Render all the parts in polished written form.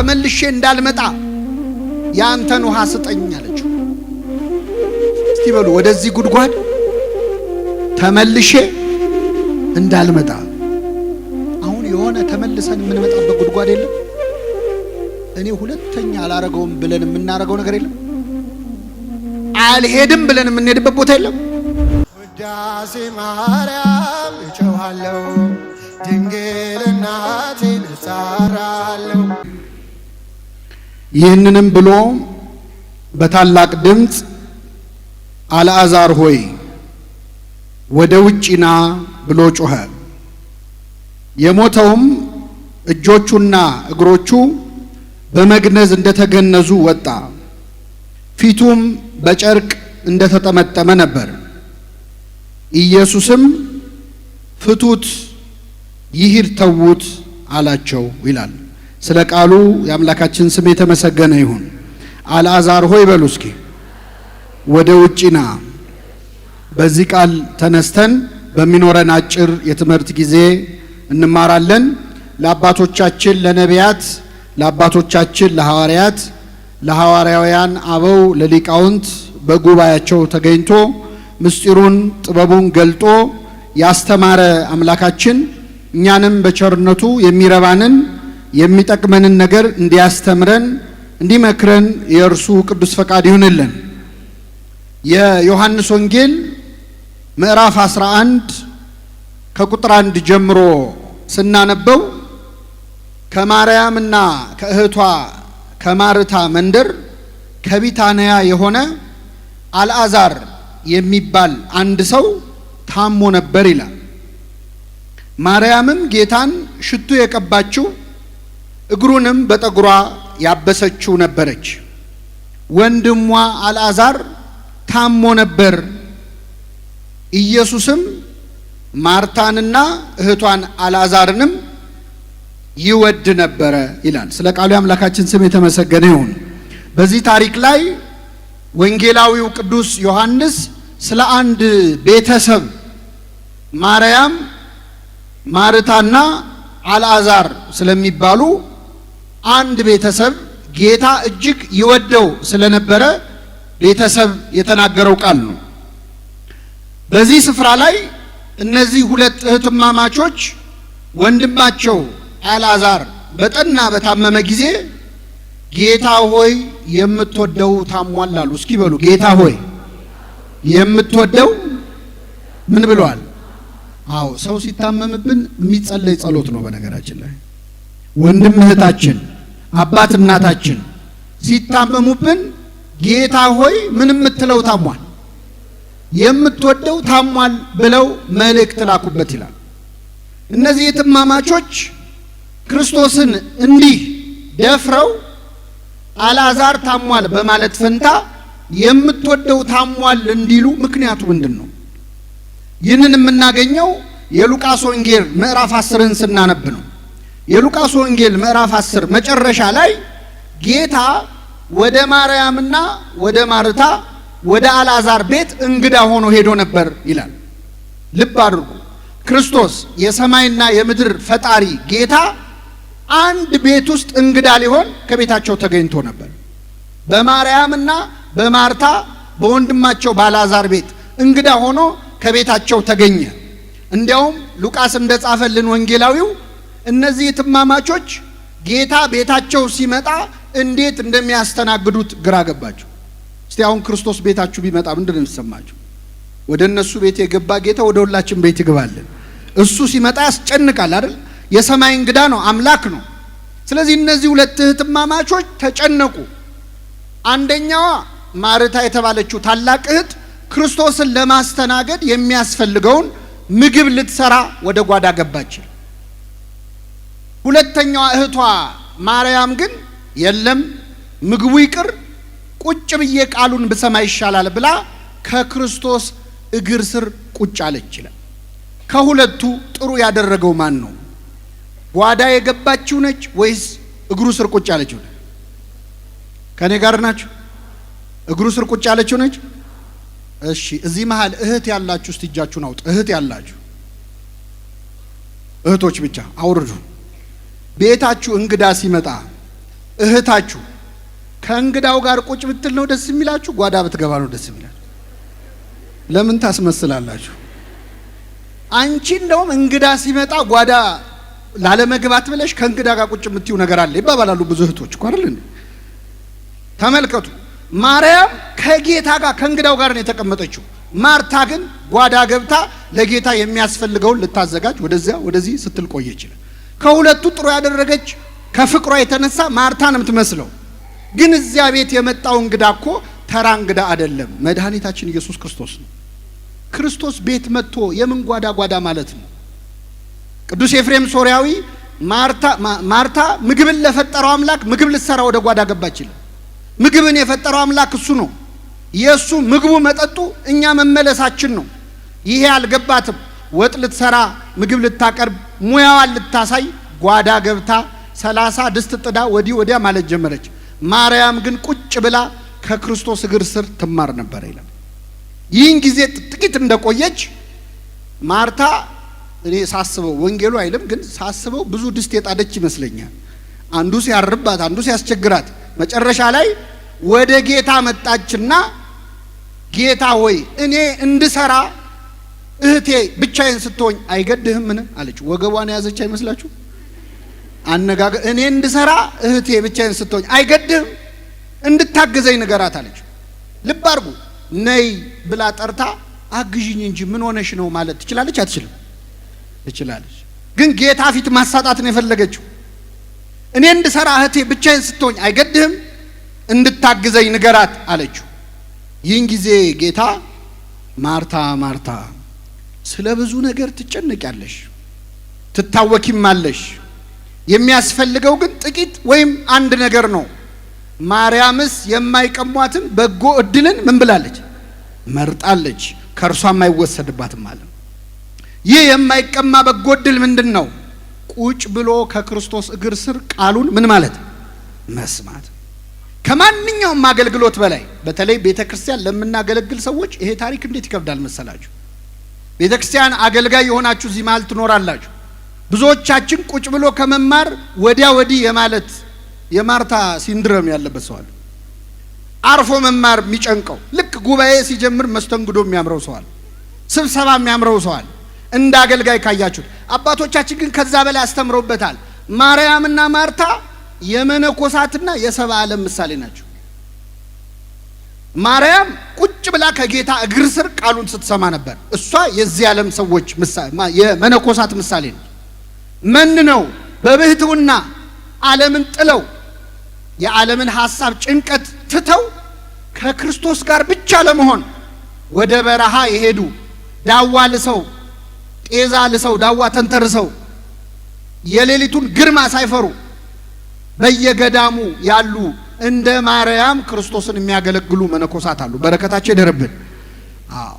ተመልሼ እንዳልመጣ ያንተን ውሃ ስጠኝ አለችው። እስቲ በሉ ወደዚህ ጉድጓድ ተመልሼ እንዳልመጣ። አሁን የሆነ ተመልሰን የምንመጣበት ጉድጓድ የለም። እኔ ሁለተኛ አላረገውም ብለን የምናረገው ነገር የለም። አልሄድም ብለን የምንሄድበት ቦታ የለም። ውዳሴ ማርያም እጮሃለሁ፣ ድንግል እናቴን እጠራለሁ። ይህንንም ብሎ በታላቅ ድምፅ አልዓዛር ሆይ ወደ ውጭ ና ብሎ ጮኸ። የሞተውም እጆቹና እግሮቹ በመግነዝ እንደተገነዙ ወጣ፣ ፊቱም በጨርቅ እንደተጠመጠመ ነበር። ኢየሱስም ፍቱት፣ ይሂድ፣ ተዉት አላቸው ይላል። ስለ ቃሉ የአምላካችን ስም የተመሰገነ ይሁን። አልዓዛር ሆይ በሉ እስኪ ወደ ውጭ ና። በዚህ ቃል ተነስተን በሚኖረን አጭር የትምህርት ጊዜ እንማራለን። ለአባቶቻችን ለነቢያት፣ ለአባቶቻችን ለሐዋርያት፣ ለሐዋርያውያን አበው፣ ለሊቃውንት በጉባኤያቸው ተገኝቶ ምስጢሩን ጥበቡን ገልጦ ያስተማረ አምላካችን እኛንም በቸርነቱ የሚረባንን የሚጠቅመንን ነገር እንዲያስተምረን እንዲመክረን የእርሱ ቅዱስ ፈቃድ ይሁንልን። የዮሐንስ ወንጌል ምዕራፍ 11 ከቁጥር 1 ጀምሮ ስናነበው ከማርያምና ከእህቷ ከማርታ መንደር ከቢታንያ የሆነ አልዓዛር የሚባል አንድ ሰው ታሞ ነበር ይላል። ማርያምም ጌታን ሽቱ የቀባችው እግሩንም በጠጉሯ ያበሰችው ነበረች። ወንድሟ አልዓዛር ታሞ ነበር። ኢየሱስም ማርታንና እህቷን አልዓዛርንም ይወድ ነበረ ይላል። ስለ ቃሉ አምላካችን ስም የተመሰገነ ይሁን። በዚህ ታሪክ ላይ ወንጌላዊው ቅዱስ ዮሐንስ ስለ አንድ ቤተሰብ ማርያም፣ ማርታና አልዓዛር ስለሚባሉ አንድ ቤተሰብ ጌታ እጅግ ይወደው ስለነበረ ቤተሰብ የተናገረው ቃል ነው። በዚህ ስፍራ ላይ እነዚህ ሁለት እህትማማቾች ወንድማቸው አልዓዛር በጠና በታመመ ጊዜ ጌታ ሆይ የምትወደው ታሟል አሉ። እስኪ በሉ ጌታ ሆይ የምትወደው ምን ብለዋል? አዎ ሰው ሲታመምብን የሚጸለይ ጸሎት ነው። በነገራችን ላይ ወንድም እህታችን፣ አባት እናታችን ሲታመሙብን ጌታ ሆይ ምን የምትለው ታሟል፣ የምትወደው ታሟል ብለው መልእክት ላኩበት ይላል። እነዚህ እህትማማቾች ክርስቶስን እንዲህ ደፍረው አልዓዛር ታሟል በማለት ፈንታ የምትወደው ታሟል እንዲሉ ምክንያቱ ምንድን ነው? ይህንን የምናገኘው የሉቃስ ወንጌል ምዕራፍ 10ን ስናነብ ነው። የሉቃስ ወንጌል ምዕራፍ 10 መጨረሻ ላይ ጌታ ወደ ማርያምና ወደ ማርታ ወደ አልዓዛር ቤት እንግዳ ሆኖ ሄዶ ነበር ይላል። ልብ አድርጉ። ክርስቶስ የሰማይና የምድር ፈጣሪ ጌታ አንድ ቤት ውስጥ እንግዳ ሊሆን ከቤታቸው ተገኝቶ ነበር። በማርያምና በማርታ በወንድማቸው በአልዓዛር ቤት እንግዳ ሆኖ ከቤታቸው ተገኘ። እንዲያውም ሉቃስ እንደጻፈልን ወንጌላዊው እነዚህ እህትማማቾች ጌታ ቤታቸው ሲመጣ እንዴት እንደሚያስተናግዱት ግራ ገባቸው። እስቲ አሁን ክርስቶስ ቤታችሁ ቢመጣ ምንድነው የሚሰማችሁ? ወደ እነሱ ቤት የገባ ጌታ ወደ ሁላችን ቤት ይገባልን። እሱ ሲመጣ ያስጨንቃል አይደል? የሰማይ እንግዳ ነው፣ አምላክ ነው። ስለዚህ እነዚህ ሁለት እህትማማቾች ተጨነቁ። አንደኛዋ ማርታ የተባለችው ታላቅ እህት ክርስቶስን ለማስተናገድ የሚያስፈልገውን ምግብ ልትሰራ ወደ ጓዳ ገባች። ሁለተኛዋ እህቷ ማርያም ግን የለም ምግቡ ይቅር ቁጭ ብዬ ቃሉን ብሰማ ይሻላል ብላ ከክርስቶስ እግር ስር ቁጭ አለች ይላል። ከሁለቱ ጥሩ ያደረገው ማን ነው? ጓዳ የገባችው ነች ወይስ እግሩ ስር ቁጭ ያለችው? ከኔ ጋር ናችሁ? እግሩ ስር ቁጭ ያለችው ነች። እሺ እዚህ መሃል እህት ያላችሁ እስቲ እጃችሁን አውጡ። እህት ያላችሁ እህቶች ብቻ አውርዱ። ቤታችሁ እንግዳ ሲመጣ እህታችሁ ከእንግዳው ጋር ቁጭ ብትል ነው ደስ የሚላችሁ? ጓዳ ብትገባ ነው ደስ የሚላችሁ? ለምን ታስመስላላችሁ? አንቺ እንደውም እንግዳ ሲመጣ ጓዳ ላለመግባት ብለሽ ከእንግዳ ጋር ቁጭ የምትይው ነገር አለ ይባባላሉ ብዙ እህቶች እኮ አይደል እንዴ? ተመልከቱ፣ ማርያም ከጌታ ጋር ከእንግዳው ጋር ነው የተቀመጠችው። ማርታ ግን ጓዳ ገብታ ለጌታ የሚያስፈልገውን ልታዘጋጅ ወደዚያ ወደዚህ ስትል ቆየች። ከሁለቱ ጥሩ ያደረገች ከፍቅሯ የተነሳ ማርታ ነው የምትመስለው። ግን እዚያ ቤት የመጣው እንግዳ እኮ ተራ እንግዳ አይደለም፣ መድኃኒታችን ኢየሱስ ክርስቶስ ነው። ክርስቶስ ቤት መጥቶ የምን ጓዳ ማለት ነው? ቅዱስ ኤፍሬም ሶርያዊ ማርታ ምግብን ለፈጠረው አምላክ ምግብ ልትሰራ ወደ ጓዳ ገባች ይላል። ምግብን የፈጠረው አምላክ እሱ ነው። የእሱ ምግቡ መጠጡ እኛ መመለሳችን ነው። ይሄ አልገባትም። ወጥ ልትሰራ ምግብ ልታቀርብ ሙያዋን ልታሳይ ጓዳ ገብታ 30 ድስት ጥዳ ወዲህ ወዲያ ማለት ጀመረች። ማርያም ግን ቁጭ ብላ ከክርስቶስ እግር ስር ትማር ነበር ይላል። ይህን ጊዜ ጥቂት እንደቆየች ማርታ እኔ ሳስበው ወንጌሉ አይልም ግን ሳስበው ብዙ ድስት የጣደች ይመስለኛል። አንዱ ሲያርባት፣ አንዱ ሲያስቸግራት መጨረሻ ላይ ወደ ጌታ መጣችና ጌታ ሆይ እኔ እንድሰራ እህቴ ብቻዬን ስትሆኝ አይገድህም ምን አለች። ወገቧን ያዘች አይመስላችሁ? አነጋገር እኔ እንድሰራ እህቴ ብቻዬን ስትሆኝ አይገድህም እንድታገዘኝ ንገራት አለች። ልብ አድርጉ። ነይ ብላ ጠርታ አግዥኝ እንጂ ምን ሆነሽ ነው ማለት ትችላለች? አትችልም? ትችላለች። ግን ጌታ ፊት ማሳጣት ነው የፈለገችው። እኔ እንድሰራ እህቴ ብቻዬን ስትሆኝ አይገድህም እንድታግዘኝ ንገራት አለችው። ይህን ጊዜ ጌታ ማርታ ማርታ ስለ ብዙ ነገር ትጨነቂያለሽ፣ ትታወኪማለሽ፣ የሚያስፈልገው ግን ጥቂት ወይም አንድ ነገር ነው። ማርያምስ የማይቀሟትን በጎ እድልን ምን ብላለች? መርጣለች፣ ከእርሷም አይወሰድባትም አለ። ይህ የማይቀማ በጎ እድል ምንድን ነው? ቁጭ ብሎ ከክርስቶስ እግር ስር ቃሉን ምን ማለት መስማት። ከማንኛውም አገልግሎት በላይ በተለይ ቤተክርስቲያን ለምናገለግል ሰዎች ይሄ ታሪክ እንዴት ይከብዳል መሰላችሁ? ቤተክርስቲያን አገልጋይ የሆናችሁ እዚህ መሃል ትኖራላችሁ። ብዙዎቻችን ቁጭ ብሎ ከመማር ወዲያ ወዲህ የማለት የማርታ ሲንድሮም ያለበት ሰው አለ። አርፎ መማር የሚጨንቀው ልክ ጉባኤ ሲጀምር መስተንግዶ የሚያምረው ሰው አለ። ስብሰባ የሚያምረው ሰው አለ። እንደ አገልጋይ ካያችሁት አባቶቻችን ግን ከዛ በላይ አስተምረውበታል። ማርያምና ማርታ የመነኮሳትና የሰባ ዓለም ምሳሌ ናቸው። ማርያም ቁጭ ብላ ከጌታ እግር ስር ቃሉን ስትሰማ ነበር። እሷ የዚህ ዓለም ሰዎች ምሳሌ የመነኮሳት ምሳሌ ነው። ነው በብህትውና ዓለምን ጥለው የዓለምን ሐሳብ ጭንቀት ትተው ከክርስቶስ ጋር ብቻ ለመሆን ወደ በረሃ የሄዱ ዳዋ ልሰው ጤዛ ልሰው ዳዋ ተንተርሰው የሌሊቱን ግርማ ሳይፈሩ በየገዳሙ ያሉ እንደ ማርያም ክርስቶስን የሚያገለግሉ መነኮሳት አሉ። በረከታቸው ይደርብን። አዎ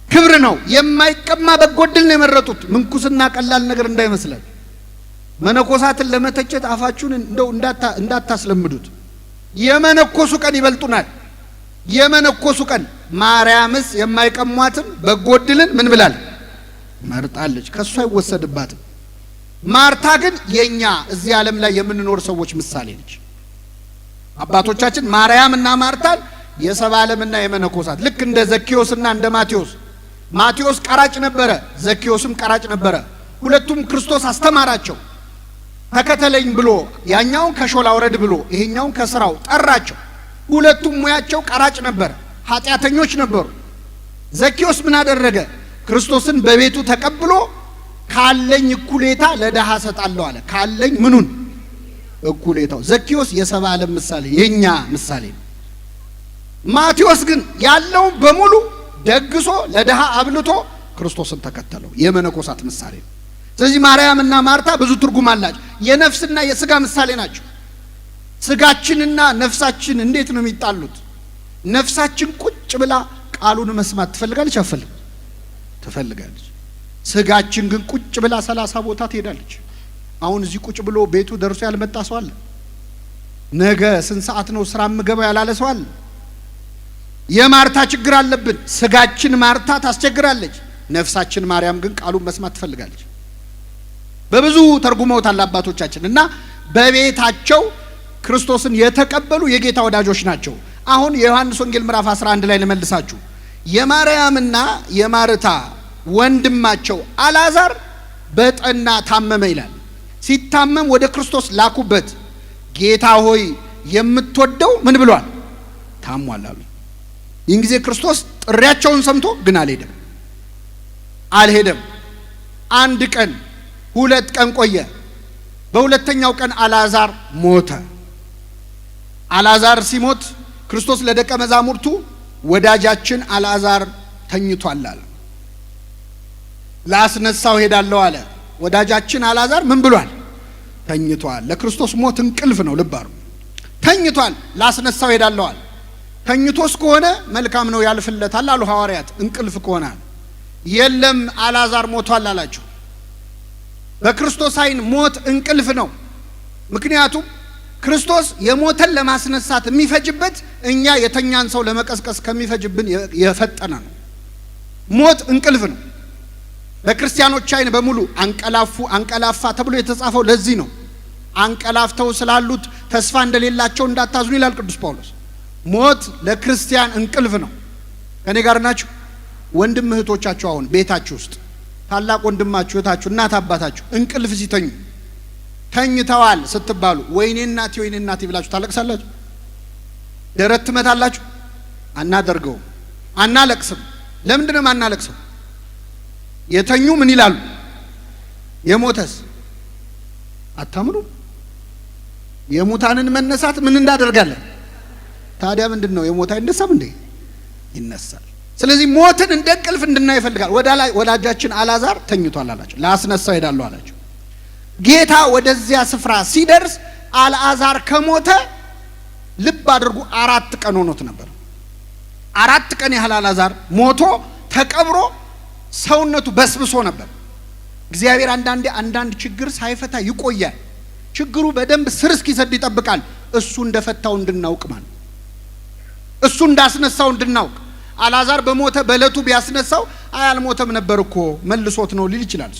ክብር ነው። የማይቀማ በጎ ዕድል ነው የመረጡት። ምንኩስና ቀላል ነገር እንዳይመስላል። መነኮሳትን ለመተቸት አፋችሁን እንደው እንዳታስለምዱት። የመነኮሱ ቀን ይበልጡናል። የመነኮሱ ቀን ማርያምስ የማይቀሟትን በጎ ዕድልን ምን ብላል መርጣለች፣ ከሷ አይወሰድባትም። ማርታ ግን የኛ እዚህ ዓለም ላይ የምንኖር ሰዎች ምሳሌ ነች። አባቶቻችን ማርያም እና ማርታን የሰባ ዓለምና የመነኮሳት ልክ እንደ ዘኪዮስና እንደ ማቴዎስ። ማቴዎስ ቀራጭ ነበረ፣ ዘኪዮስም ቀራጭ ነበረ። ሁለቱም ክርስቶስ አስተማራቸው። ተከተለኝ ብሎ ያኛውን ከሾላ ወረድ ብሎ ይሄኛውን ከስራው ጠራቸው። ሁለቱም ሙያቸው ቀራጭ ነበር፣ ኃጢአተኞች ነበሩ። ዘኪዮስ ምን አደረገ? ክርስቶስን በቤቱ ተቀብሎ ካለኝ እኩሌታ ለደሃ ሰጣለሁ አለ። ካለኝ ምኑን? እኩሌታው። ዘኪዮስ የሰባ ዓለም ምሳሌ የኛ ምሳሌ ነው። ማቴዎስ ግን ያለውን በሙሉ ደግሶ ለደሃ አብልቶ ክርስቶስን ተከተለው። የመነኮሳት ምሳሌ ነው። ስለዚህ ማርያምና ማርታ ብዙ ትርጉም አላቸው። የነፍስና የስጋ ምሳሌ ናቸው። ስጋችንና ነፍሳችን እንዴት ነው የሚጣሉት? ነፍሳችን ቁጭ ብላ ቃሉን መስማት ትፈልጋለች፣ አትፈልግም? ትፈልጋለች። ስጋችን ግን ቁጭ ብላ 30 ቦታ ትሄዳለች። አሁን እዚህ ቁጭ ብሎ ቤቱ ደርሶ ያልመጣ ሰው አለ? ነገ ስንት ሰዓት ነው ስራ የምገባው ያላለ ሰው አለ? የማርታ ችግር አለብን። ስጋችን ማርታ ታስቸግራለች፣ ነፍሳችን ማርያም ግን ቃሉን መስማት ትፈልጋለች። በብዙ ተርጉመውታል አባቶቻችን እና በቤታቸው ክርስቶስን የተቀበሉ የጌታ ወዳጆች ናቸው። አሁን የዮሐንስ ወንጌል ምዕራፍ 11 ላይ ልመልሳችሁ። የማርያምና የማርታ ወንድማቸው አልዓዛር በጠና ታመመ ይላል። ሲታመም ወደ ክርስቶስ ላኩበት። ጌታ ሆይ የምትወደው ምን ብሏል? ታሟል አሉ። ይህን ጊዜ ክርስቶስ ጥሪያቸውን ሰምቶ ግን አልሄደም። 1 ቀን 2 ቀን ቆየ። በሁለተኛው ቀን አልዓዛር ሞተ። አልዓዛር ሲሞት ክርስቶስ ለደቀ መዛሙርቱ ወዳጃችን አልዓዛር ተኝቷል አለ። ላስነሳው ሄዳለሁ አለ። ወዳጃችን አልዓዛር ምን ብሏል? ተኝቷል። ለክርስቶስ ሞት እንቅልፍ ነው። ልብ አድርጉ። ተኝቷል፣ ላስነሳው ሄዳለሁ አለ። ተኝቶስ ከሆነ መልካም ነው ያልፍለታል አሉ ሐዋርያት። እንቅልፍ ከሆነ የለም አልዓዛር ሞቷል አላቸው። በክርስቶስ ዓይን ሞት እንቅልፍ ነው። ምክንያቱም ክርስቶስ የሞተን ለማስነሳት የሚፈጅበት እኛ የተኛን ሰው ለመቀስቀስ ከሚፈጅብን የፈጠነ ነው። ሞት እንቅልፍ ነው። በክርስቲያኖች ዓይን በሙሉ አንቀላፋ ተብሎ የተጻፈው ለዚህ ነው። አንቀላፍተው ስላሉት ተስፋ እንደሌላቸው እንዳታዝኑ ይላል ቅዱስ ጳውሎስ። ሞት ለክርስቲያን እንቅልፍ ነው። ከኔ ጋር ናችሁ? ወንድም እህቶቻችሁ አሁን ቤታችሁ ውስጥ ታላቅ ወንድማችሁ እህታችሁ እናት አባታችሁ እንቅልፍ ሲተኙ ተኝተዋል ስትባሉ ወይኔ እናቴ ብላችሁ ታለቅሳላችሁ? ደረት ትመታላችሁ? አናደርገውም፣ አናለቅስም። ለምንድን ነው አናለቅሰው? የተኙ ምን ይላሉ? የሞተስ አታምኑ? የሙታንን መነሳት ምን እንዳደርጋለን? ታዲያ ምንድን ነው የሞት አይነሳም እንዴ? ይነሳል። ስለዚህ ሞትን እንደ እንቅልፍ እንድናይ ይፈልጋል። ወዳጃችን አልዓዛር ተኝቷል አላቸው። ላስነሳው ሄዳለሁ አላቸው። ጌታ ወደዚያ ስፍራ ሲደርስ አልዓዛር ከሞተ ልብ አድርጉ 4 ቀን ሆኖት ነበር። 4 ቀን ያህል አልዓዛር ሞቶ ተቀብሮ ሰውነቱ በስብሶ ነበር። እግዚአብሔር አንዳንድ ችግር ሳይፈታ ይቆያል። ችግሩ በደንብ ስር እስኪሰድ ይጠብቃል። እሱ እንደፈታው እንድናውቅ ማለት እሱ እንዳስነሳው እንድናውቅ። አልዓዛር በሞተ በእለቱ ቢያስነሳው አልሞተም ነበር እኮ መልሶት ነው ሊል ይችላል።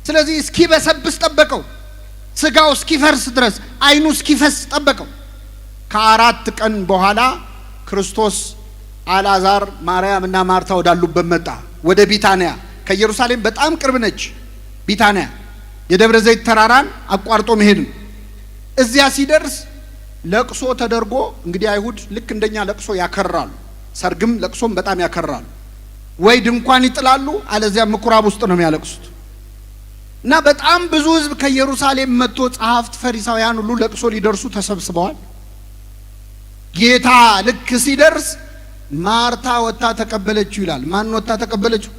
ስለዚህ እስኪበሰብስ ጠበቀው። ስጋው እስኪፈርስ ድረስ አይኑ እስኪፈስ ጠበቀው። ከ4 ቀን በኋላ ክርስቶስ አልዓዛር ማርያም እና ማርታ ወዳሉበት መጣ። ወደ ቢታንያ፣ ከኢየሩሳሌም በጣም ቅርብ ነች ቢታንያ። የደብረ ዘይት ተራራን አቋርጦ መሄድ ነው። እዚያ ሲደርስ ለቅሶ ተደርጎ፣ እንግዲህ አይሁድ ልክ እንደኛ ለቅሶ ያከራሉ። ሰርግም ለቅሶም በጣም ያከራሉ። ወይ ድንኳን ይጥላሉ፣ አለዚያ ምኩራብ ውስጥ ነው የሚያለቅሱት። እና በጣም ብዙ ሕዝብ ከኢየሩሳሌም መጥቶ ጸሐፍት፣ ፈሪሳውያን ሁሉ ለቅሶ ሊደርሱ ተሰብስበዋል። ጌታ ልክ ሲደርስ ማርታ ወጣ ተቀበለችው ይላል። ማን ወጣ ተቀበለችው?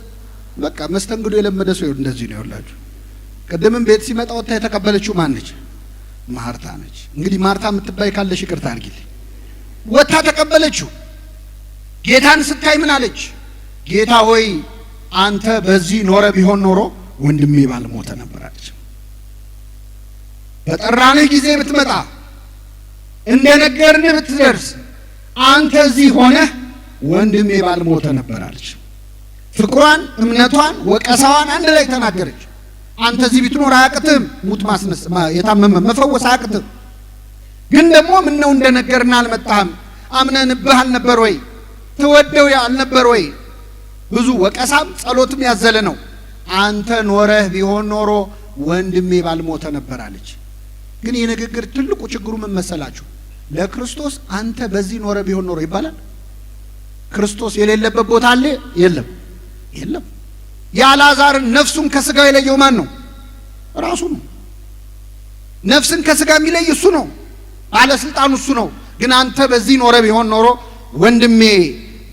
በቃ መስተንግዶ የለመደ ሰው እንደዚህ ነው ያላችሁ። ቀደምም ቤት ሲመጣ ወጣ የተቀበለችው ማን ነች? ማርታ ነች። እንግዲህ ማርታ የምትባይ ካለሽ ይቅርታ አድርጊልኝ። ወጣ ተቀበለችው። ጌታን ስታይ ምን አለች? ጌታ ሆይ አንተ በዚህ ኖረ ቢሆን ኖሮ ወንድሜ ባልሞተ ነበር አለች። በጠራንህ ጊዜ ብትመጣ እንደነገርንህ ብትደርስ አንተ እዚህ ሆነህ ወንድሜ ባልሞተ ነበር አለች። ፍቅሯን፣ እምነቷን፣ ወቀሳዋን አንድ ላይ ተናገረች። አንተ እዚህ ብትኖር አያቅትም፣ ሙት ማስነስ የታመመ መፈወስ አያቅትም። ግን ደግሞ ምን ነው እንደነገርንህ አልመጣህም? አምነንብህ አልነበር ወይ? ትወደው አልነበር ወይ? ብዙ ወቀሳም ጸሎትም ያዘለ ነው። አንተ ኖረህ ቢሆን ኖሮ ወንድሜ ባልሞተ ነበር አለች። ግን ይህ ንግግር ትልቁ ችግሩ ምን መሰላችሁ? ለክርስቶስ አንተ በዚህ ኖረ ቢሆን ኖሮ ይባላል? ክርስቶስ የሌለበት ቦታ አለ? የለም። የአልዓዛርን ነፍሱን ከስጋው የለየው ማን ነው? ራሱ ነው። ነፍስን ከስጋ የሚለይ እሱ ነው። ባለስልጣኑ እሱ ነው። ግን አንተ በዚህ ኖረ ቢሆን ኖሮ ወንድሜ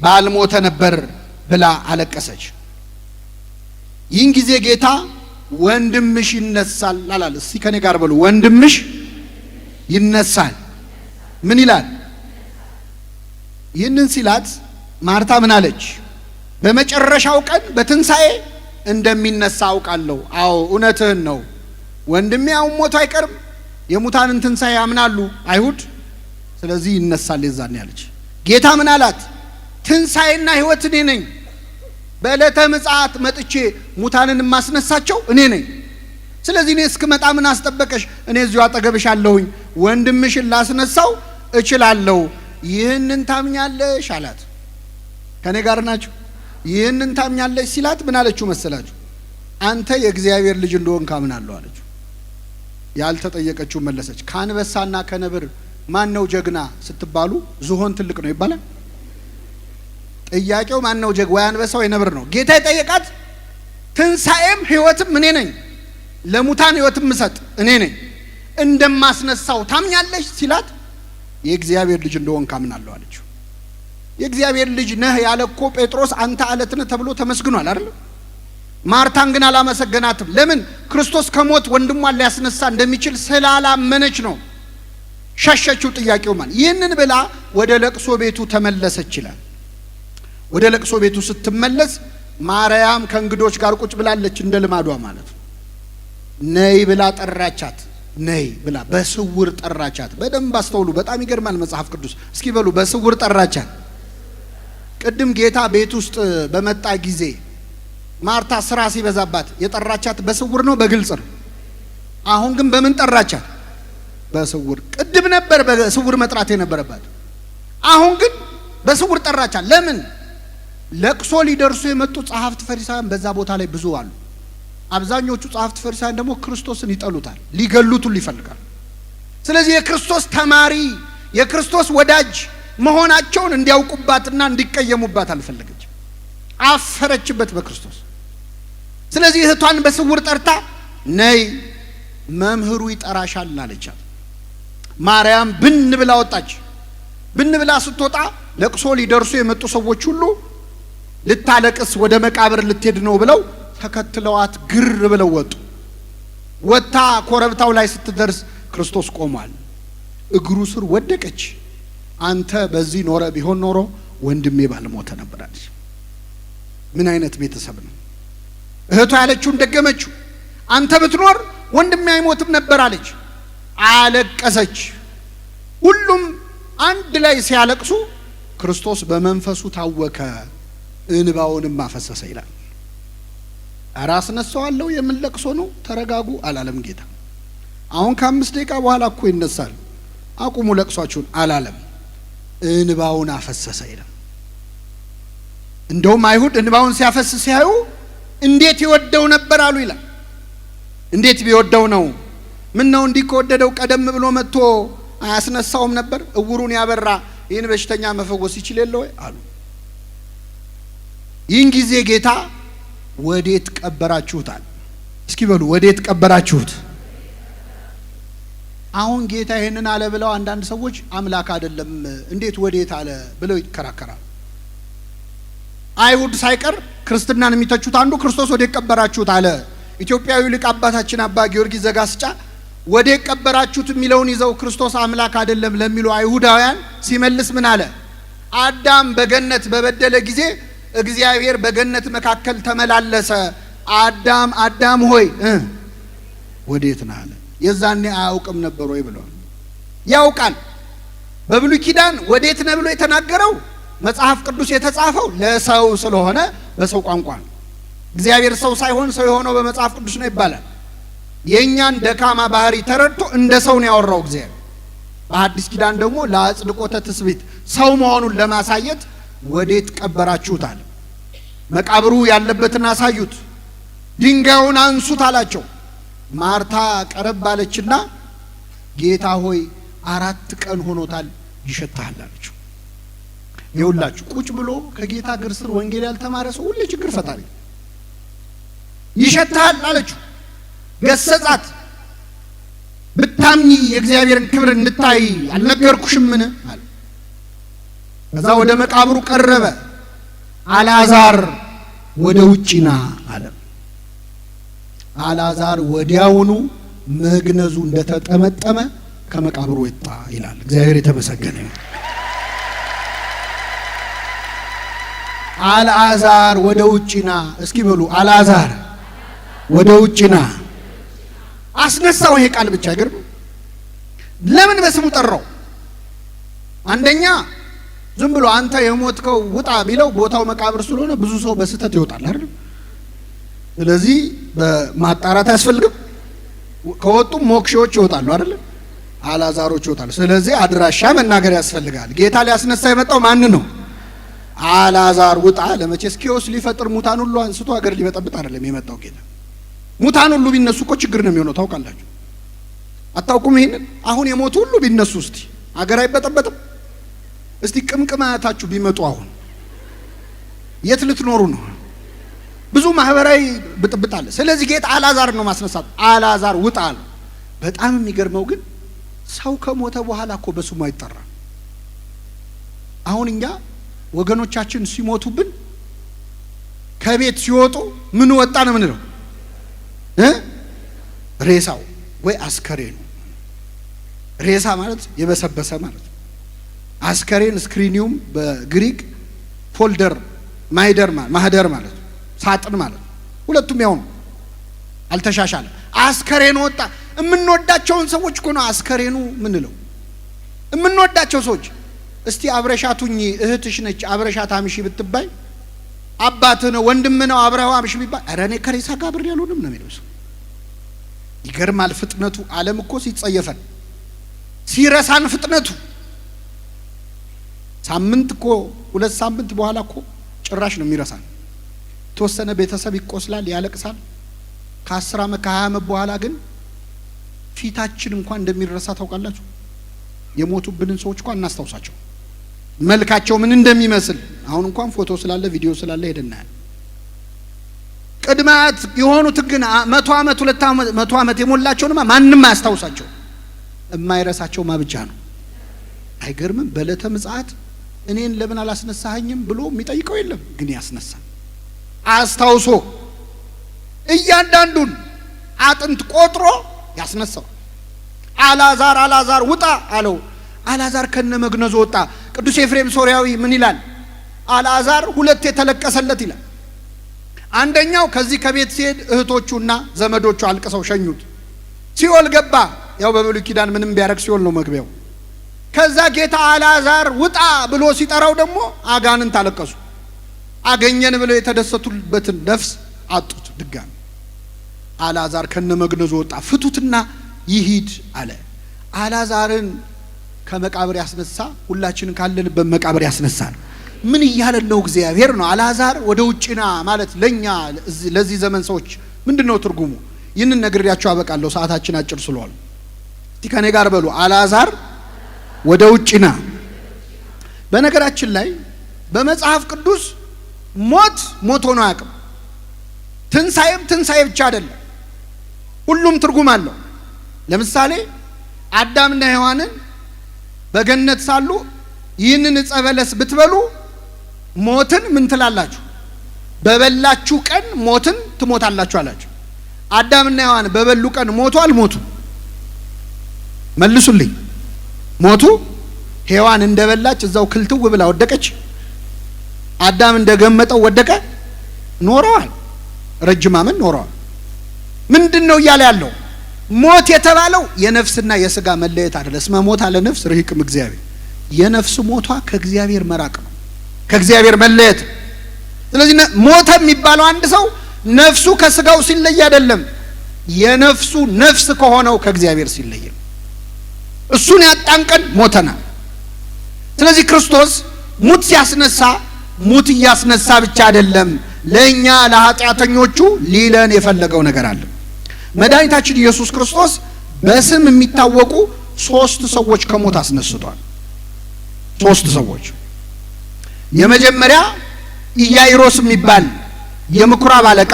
ባልሞተ ነበር ብላ አለቀሰች። ይህን ጊዜ ጌታ ወንድምሽ ይነሳል አላል። እስቲ ከኔ ጋር በሉ፣ ወንድምሽ ይነሳል። ምን ይላል? ይህንን ሲላት ማርታ ምን አለች? በመጨረሻው ቀን በትንሣኤ እንደሚነሳ አውቃለሁ። አዎ እውነትህን ነው ወንድሜ አሁን ሞቶ አይቀርም። የሙታንን ትንሣኤ ያምናሉ አይሁድ። ስለዚህ ይነሳል የዛኔ አለች። ጌታ ምን አላት? ትንሣኤና ሕይወት እኔ ነኝ። በዕለተ ምጽአት መጥቼ ሙታንን የማስነሳቸው እኔ ነኝ። ስለዚህ እኔ እስክመጣ ምን አስጠበቀሽ? እኔ እዚሁ አጠገብሽ አለሁኝ፣ ወንድምሽን ላስነሳው እችላለሁ። ይህንን ታምኛለሽ አላት። ከኔ ጋር ናችሁ? ይህንን ታምኛለሽ ሲላት ምን አለችው መሰላችሁ? አንተ የእግዚአብሔር ልጅ እንደሆንክ አምናለሁ አለችው። ያልተጠየቀችው መለሰች። ከአንበሳና ከነብር ማን ነው ጀግና ስትባሉ ዝሆን ትልቅ ነው ይባላል። ጥያቄው ማን ነው ጀግና? ወይ አንበሳው ወይ ነብር ነው። ጌታ የጠየቃት ትንሣኤም ሕይወትም እኔ ነኝ፣ ለሙታን ሕይወትም ምሰጥ እኔ ነኝ፣ እንደማስነሳው ታምኛለሽ ሲላት የእግዚአብሔር ልጅ እንደሆንክ አምናለሁ አለችው። የእግዚአብሔር ልጅ ነህ ያለ እኮ ጴጥሮስ አንተ አለት ነህ ተብሎ ተመስግኗል አይደል? ማርታን ግን አላመሰገናትም። ለምን? ክርስቶስ ከሞት ወንድሟን ሊያስነሳ እንደሚችል ስላላመነች ነው። ሸሸችው ጥያቄው ማለት። ይህንን ብላ ወደ ለቅሶ ቤቱ ተመለሰች ይላል። ወደ ለቅሶ ቤቱ ስትመለስ ማርያም ከእንግዶች ጋር ቁጭ ብላለች እንደ ልማዷ ማለት ነው። ነይ ብላ ጠራቻት። ነይ ብላ በስውር ጠራቻት። በደንብ አስተውሉ። በጣም ይገርማል መጽሐፍ ቅዱስ። እስኪ በሉ በስውር ጠራቻት። ቅድም ጌታ ቤት ውስጥ በመጣ ጊዜ ማርታ ስራ ሲበዛባት የጠራቻት በስውር ነው በግልጽ ነው? አሁን ግን በምን ጠራቻት? በስውር። ቅድም ነበር በስውር መጥራት የነበረባት፣ አሁን ግን በስውር ጠራቻት። ለምን? ለቅሶ ሊደርሱ የመጡ ጸሐፍት ፈሪሳውያን በዛ ቦታ ላይ ብዙ አሉ። አብዛኞቹ ጸሐፍት ፈሪሳውያን ደግሞ ክርስቶስን ይጠሉታል፣ ሊገሉት ይፈልጋሉ። ስለዚህ የክርስቶስ ተማሪ የክርስቶስ ወዳጅ መሆናቸውን እንዲያውቁባትና እንዲቀየሙባት አልፈለገች። አፈረችበት በክርስቶስ። ስለዚህ እህቷን በስውር ጠርታ ነይ መምህሩ ይጠራሻል አለቻት። ማርያም ብን ብላ ወጣች። ብን ብላ ስትወጣ ለቅሶ ሊደርሱ የመጡ ሰዎች ሁሉ ልታለቅስ ወደ መቃብር ልትሄድ ነው ብለው ተከትለዋት ግር ብለው ወጡ። ወጣ ኮረብታው ላይ ስትደርስ ክርስቶስ ቆሟል። እግሩ ስር ወደቀች። አንተ በዚህ ኖረ ቢሆን ኖሮ ወንድሜ ባልሞተ ነበር አለች። ምን አይነት ቤተሰብ ነው? እህቷ ያለችውን ደገመችው። አንተ ብትኖር ወንድሜ አይሞትም ነበር አለች። አለቀሰች። ሁሉም አንድ ላይ ሲያለቅሱ ክርስቶስ በመንፈሱ ታወከ፣ እንባውንም አፈሰሰ ይላል። ኧረ አስነሳዋለሁ፣ የምን ለቅሶ ነው? ተረጋጉ አላለም ጌታ። አሁን ከ5 ደቂቃ በኋላ እኮ ይነሳል፣ አቁሙ ለቅሷችሁን አላለም። እንባውን አፈሰሰ ይላል። እንደውም አይሁድ እንባውን ሲያፈስ ሲያዩ እንዴት ይወደው ነበር አሉ ይላል። እንዴት ቢወደው ነው? ምን ነው እንዲህ ከወደደው ቀደም ብሎ መጥቶ አያስነሳውም ነበር? እውሩን ያበራ ይህን በሽተኛ መፈወስ ይችል የለ ወይ አሉ። ይህን ጊዜ ጌታ ወዴት ቀበራችሁታል? እስኪ በሉ ወዴት ቀበራችሁት? አሁን ጌታ ይሄንን አለ ብለው አንዳንድ ሰዎች አምላክ አይደለም እንዴት ወዴት አለ ብለው ይከራከራሉ። አይሁድ ሳይቀር ክርስትናን የሚተቹት አንዱ ክርስቶስ ወዴት ቀበራችሁት አለ። ኢትዮጵያዊ ሊቅ አባታችን አባ ጊዮርጊስ ዘጋስጫ ወዴት ቀበራችሁት የሚለውን ይዘው ክርስቶስ አምላክ አይደለም ለሚሉ አይሁዳውያን ሲመልስ ምን አለ? አዳም በገነት በበደለ ጊዜ እግዚአብሔር በገነት መካከል ተመላለሰ። አዳም አዳም ሆይ ወዴት ነህ አለ። የዛኔ አያውቅም ነበር ወይ ብለዋል። ያውቃል። በብሉይ ኪዳን ወዴት ነህ ብሎ የተናገረው መጽሐፍ ቅዱስ የተጻፈው ለሰው ስለሆነ በሰው ቋንቋ ነው። እግዚአብሔር ሰው ሳይሆን ሰው የሆነው በመጽሐፍ ቅዱስ ነው ይባላል። የእኛን ደካማ ባህሪ ተረድቶ እንደ ሰው ነው ያወራው እግዚአብሔር። በአዲስ ኪዳን ደግሞ ለአጽድቆተ ትስብእት ሰው መሆኑን ለማሳየት ወዴት ቀበራችሁታል? መቃብሩ ያለበትን አሳዩት፣ ድንጋዩን አንሱት አላቸው። ማርታ ቀረብ አለችና ጌታ ሆይ 4 ቀን ሆኖታል ይሸታል አለችው። ይኸውላችሁ ቁጭ ብሎ ከጌታ እግር ስር ወንጌል ያልተማረ ሰው ሁሌ ችግር ፈጣሪ። ይሸታል አለችው። ገሰጻት። ብታምኚ የእግዚአብሔርን ክብር እንድታይ አልነገርኩሽምን አለ። ከዛ ወደ መቃብሩ ቀረበ። አልዓዛር ወደ ውጪ ና አለ። አልዓዛር ወዲያውኑ መግነዙ እንደተጠመጠመ ከመቃብሩ ወጣ ይላል። እግዚአብሔር የተመሰገነ ይሁን። አልዓዛር ወደ ውጪ ና። እስኪ በሉ አልዓዛር ወደ ውጪ ና። አስነሳው። ይሄ ቃል ብቻ አይገርም? ለምን በስሙ ጠራው? አንደኛ ዝም ብሎ አንተ የሞትከው ውጣ ቢለው ቦታው መቃብር ስለሆነ ብዙ ሰው በስህተት ይወጣል አይደል? ስለዚህ በማጣራት አያስፈልግም። ከወጡ ሞክሾች ይወጣሉ አይደል? አላዛሮች ይወጣሉ። ስለዚህ አድራሻ መናገር ያስፈልጋል። ጌታ ሊያስነሳ የመጣው ማን ነው? አላዛር ውጣ። ለመቼስ ኪዮስ ሊፈጥር ሙታን ሁሉ አንስቶ ሀገር ሊበጠብጥ አይደለም የመጣው ጌታ። ሙታን ሁሉ ቢነሱ እኮ ችግር ነው የሚሆነው። ታውቃላችሁ? አታውቁም? ይሄንን አሁን የሞቱ ሁሉ ቢነሱ እስቲ ሀገር አይበጠበጥም? እስቲ ቅምቅማታችሁ ቢመጡ አሁን የት ልትኖሩ ነው? ብዙ ማህበራዊ ብጥብጥ አለ። ስለዚህ ጌታ አላዛር ነው ማስነሳት። አላዛር ውጣ አለ። በጣም የሚገርመው ግን ሰው ከሞተ በኋላ እኮ በስሙ አይጠራም። አሁን እኛ ወገኖቻችን ሲሞቱብን ከቤት ሲወጡ ምን ወጣ ነው የምንለው? ሬሳው ወይ አስከሬኑ። ሬሳ ማለት የበሰበሰ ማለት ነው። አስከሬን ስክሪኒውም በግሪክ ፎልደር ማህደር ማለት ነው። ሳጥን ማለት ነው። ሁለቱም ያው ነው፣ አልተሻሻለ። አስከሬኑ ወጣ። የምንወዳቸውን ሰዎች እኮ ነው አስከሬኑ ምንለው። የምንወዳቸው ሰዎች እስቲ አብረሻቱኝ እህትሽ ነች አብረሻት አምሺ ብትባይ፣ አባትህ ነው ወንድም ነው አብረው አምሺ ቢባል፣ ኧረ እኔ ከሬሳ ጋር አብሬ አልሆንም ነው የሚለው ሰው። ይገርማል ፍጥነቱ። ዓለም እኮ ሲጸየፈን ሲረሳን ፍጥነቱ። ሳምንት እኮ 2 ሳምንት በኋላ እኮ ጭራሽ ነው የሚረሳን። የተወሰነ ቤተሰብ ይቆስላል፣ ያለቅሳል። ከ10 ዓመት ከ20 ዓመት በኋላ ግን ፊታችን እንኳን እንደሚረሳ ታውቃላችሁ። የሞቱብንን ሰዎች እንኳን እናስታውሳቸው፣ መልካቸው ምን እንደሚመስል። አሁን እንኳን ፎቶ ስላለ ቪዲዮ ስላለ ሄደናል። ቅድማት የሆኑት ግን 100 ዓመት 200 ዓመት የሞላቸውንማ ማንም አያስታውሳቸው። የማይረሳቸው ብቻ ነው። አይገርምም? በዕለተ ምጽአት እኔን ለምን አላስነሳኸኝም ብሎ የሚጠይቀው የለም፣ ግን ያስነሳል። አስታውሶ እያንዳንዱን አጥንት ቆጥሮ ያስነሳው። አላዛር ውጣ አለው። አላዛር ከነ መግነዙ ወጣ። ቅዱስ ኤፍሬም ሶርያዊ ምን ይላል? አላዛር 2 የተለቀሰለት ይላል። አንደኛው ከዚህ ከቤት ሲሄድ እህቶቹና ዘመዶቹ አልቅሰው ሸኙት። ሲኦል ገባ። ያው በብሉይ ኪዳን ምንም ቢያረግ ሲኦል ነው መግቢያው። ከዛ ጌታ አላዛር ውጣ ብሎ ሲጠራው ደግሞ አጋንንት አለቀሱ። አገኘን ብለው የተደሰቱበትን ነፍስ አጡት። ድጋሚ አላዛር ከነ መግነዙ ወጣ። ፍቱትና ይሂድ አለ። አላዛርን ከመቃብር ያስነሳ ሁላችንን ካለንበት መቃብር ያስነሳል። ምን እያለን ነው? እግዚአብሔር ነው። አላዛር ወደ ውጭና ማለት ለኛ ለዚህ ዘመን ሰዎች ምንድነው ትርጉሙ? ይህንን ነግሬያችሁ አበቃለሁ፣ ሰዓታችን አጭር ስለሆነ። እስቲ ከኔ ጋር በሉ፣ አላዛር ወደ ውጭና። በነገራችን ላይ በመጽሐፍ ቅዱስ ሞት ሆኖ አያውቅም። ትንሳኤም ትንሳኤ ብቻ አይደለም፣ ሁሉም ትርጉም አለው። ለምሳሌ አዳምና ሔዋንን በገነት ሳሉ ይህንን ዕፀ በለስ ብትበሉ ሞትን ምን ትላላችሁ? በበላችሁ ቀን ሞትን ትሞታላችሁ አላችሁ። አዳምና ሔዋን በበሉ ቀን ሞቱ አልሞቱ? መልሱልኝ። ሞቱ። ሔዋን እንደበላች እዛው ክልትው ብላ ወደቀች። አዳም እንደገመጠው ወደቀ። ኖረዋል፣ ረጅም ዓመት ኖረዋል። ምንድነው እያለ ያለው? ሞት የተባለው የነፍስና የሥጋ መለየት አይደለም። እስመ ሞት አለ ነፍስ ርሂቅም እግዚአብሔር። የነፍስ ሞቷ ከእግዚአብሔር መራቅ ነው፣ ከእግዚአብሔር መለየት። ስለዚህ ሞተ የሚባለው አንድ ሰው ነፍሱ ከሥጋው ሲለይ አይደለም፣ የነፍሱ ነፍስ ከሆነው ከእግዚአብሔር ሲለይ ነው። እሱን ያጣን ቀን ሞተናል። ስለዚህ ክርስቶስ ሙት ሲያስነሳ ሙት እያስነሳ ብቻ አይደለም፣ ለእኛ ለኃጢአተኞቹ ሊለን የፈለገው ነገር አለ። መድኃኒታችን ኢየሱስ ክርስቶስ በስም የሚታወቁ 3 ሰዎች ከሞት አስነስቷል። 3 ሰዎች። የመጀመሪያ ኢያኢሮስ የሚባል የምኩራብ አለቃ